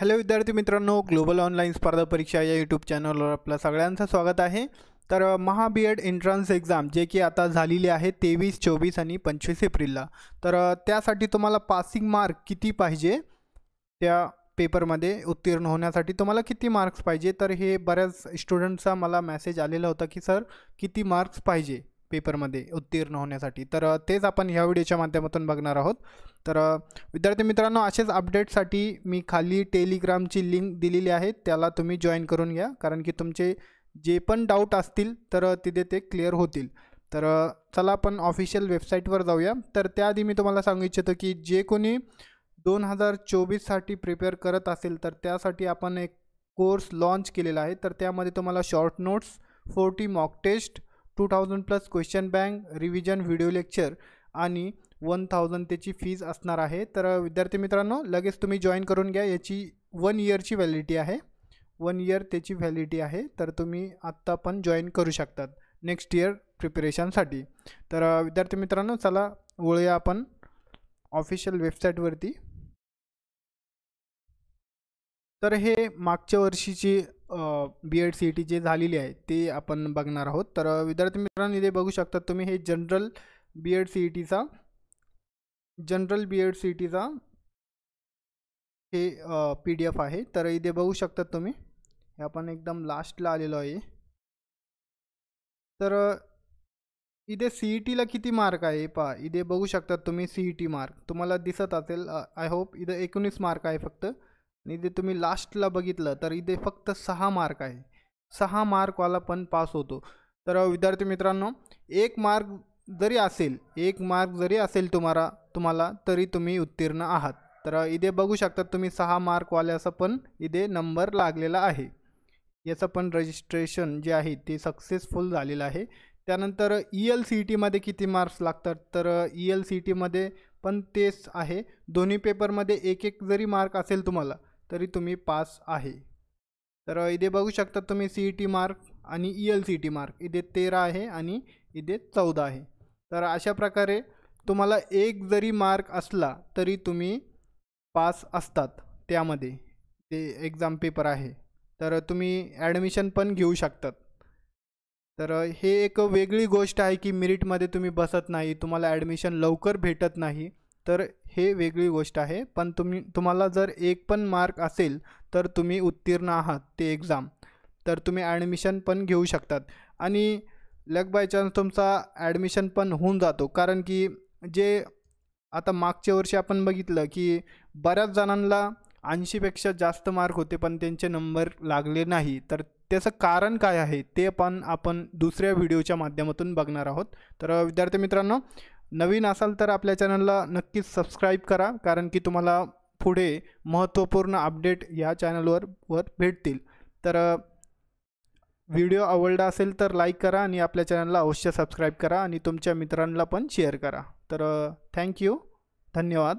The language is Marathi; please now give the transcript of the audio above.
हॅलो विद्यार्थी मित्रांनो, ग्लोबल ऑनलाईन स्पर्धा परीक्षा या यूट्यूब चॅनलवर आपलं सगळ्यांचं स्वागत आहे। तर महाबीएड एंट्रन्स एक्झाम जे की आता झालेली आहे 23, 24 आणि 25 एप्रिलला। तर त्यासाठी तुम्हाला पासिंग मार्क किती पाहिजे, त्या पेपरमध्ये उत्तीर्ण होण्यासाठी तुम्हाला किती मार्क्स पाहिजे। तर हे बऱ्याच स्टुडंट्सचा मला मेसेज आलेला होता की सर किती मार्क्स पाहिजे पेपरमध्ये उत्तीर्ण होण्यासाठी। तर तेच आपण ह्या व्हिडिओच्या माध्यमातून बघणार आहोत। तर विद्यार्थी मित्रांनो, असेच अपडेटसाठी मी खाली टेलिग्रामची लिंक दिलेली आहे, त्याला तुम्ही जॉईन करून घ्या, कारण की तुमचे जे पण डाऊट असतील तर तिथे ते क्लिअर होतील। तर चला आपण ऑफिशियल वेबसाईटवर जाऊया। तर त्याआधी मी तुम्हाला सांगू इच्छितो की जे कोणी 2024साठी प्रिपेअर करत असेल तर त्यासाठी आपण एक कोर्स लॉन्च केलेला आहे। तर त्यामध्ये तुम्हाला short notes, 40 mock test, 2000+ question bank, revision video lecture आणि 1000 त्याची फीज असणार आहे। तर विद्यार्थी मित्रांनो, लगेच तुम्ही जॉईन करून घ्या। याची 1 इयरची व्हॅलिडिटी आहे, 1 इयर त्याची व्हॅलिडिटी आहे। तर तुम्ही आत्ता पण जॉईन करू शकतात नेक्स्ट इयर प्रिपरेशनसाठी। तर विद्यार्थी मित्रांनो, चला वळूया आपण ऑफिशियल वेबसाईटवरती। तर हे मागच्या वर्षीची BEd CET जे झालेली आहे ते आपण बघणार आहोत। तर विद्यार्थी मित्रांनो, इथे बघू शकता तुम्ही हे जनरल BEd CETचा हे PDF आहे। तर इथे बघू शकता तुम्ही, हे आपण एकदम लास्टला आलेलो आहे। तर इथे CETला किती मार्क आहे पहा, इथे बघू शकता तुम्ही CET मार्क तुम्हाला दिसत असेल, आय होप। इथे 19 मार्क आहे फक्त, आणि इथे तुम्ही लास्टला बघितलं तर इथे फक्त 6 मार्क आहे। 6 मार्कवाला पण पास होतो। तर विद्यार्थी मित्रांनो, 1 मार्क जरी असेल तुम्हाला तरी तुम्ही उत्तीर्ण आहात। तर इथे बघू शकता तुम्ही 6 मार्कवाल्याचा पण इथे नंबर लागलेला आहे। याचं पण रजिस्ट्रेशन जे आहे ते सक्सेसफुल झालेलं आहे। त्यानंतर ELCETमध्ये किती मार्क्स लागतात, तर ELCETमध्ये पण तेच आहे। दोन्ही पेपरमध्ये एक जरी मार्क असेल तुम्हाला तरी तुम्ही पास आहे। तर इथे बघू शकता तुम्ही CET मार्क आणि ELCET मार्क इथे 13 आहे आणि इथे 14 आहे। तर अशा प्रकारे तुम्हाला एक जरी मार्क असला तरी तुम्ही पास असतात, त्यामध्ये ते एक्झाम पेपर आहे। तर तुम्ही ॲडमिशन पण घेऊ शकतात। तर हे एक वेगळी गोष्ट आहे की मेरिटमध्ये तुम्ही बसत नाही, तुम्हाला ॲडमिशन लवकर भेटत नाही, तर हे वेगळी गोष्ट आहे। पण तुम्हाला जर एक पण मार्क असेल तर तुम्ही उत्तीर्ण आहात ते एक्झाम, तर तुम्ही ॲडमिशन पण घेऊ शकतात। आणि लक बाय चान्स तुमचा ॲडमिशन पण होऊन जातो, कारण की जे आता मागच्या वर्षी आपण बघितलं की बऱ्याच जणांना 80पेक्षा जास्त मार्क होते पण त्यांचे नंबर लागले नाही। तर त्याचं कारण काय आहे ते पण आपण दुसऱ्या व्हिडिओच्या माध्यमातून बघणार आहोत। तर विद्यार्थी मित्रांनो, नवीन असाल तर आपल्या चॅनलला नक्कीच सबस्क्राईब करा, कारण की तुम्हाला पुढे महत्त्वपूर्ण अपडेट या चॅनलवर भेटतील। तर व्हिडिओ आवडला असेल तर लाईक करा आणि आपल्या चॅनलला अवश्य सबस्क्राईब करा आणि तुमच्या मित्रांना पण शेअर करा। तर थँक्यू, धन्यवाद।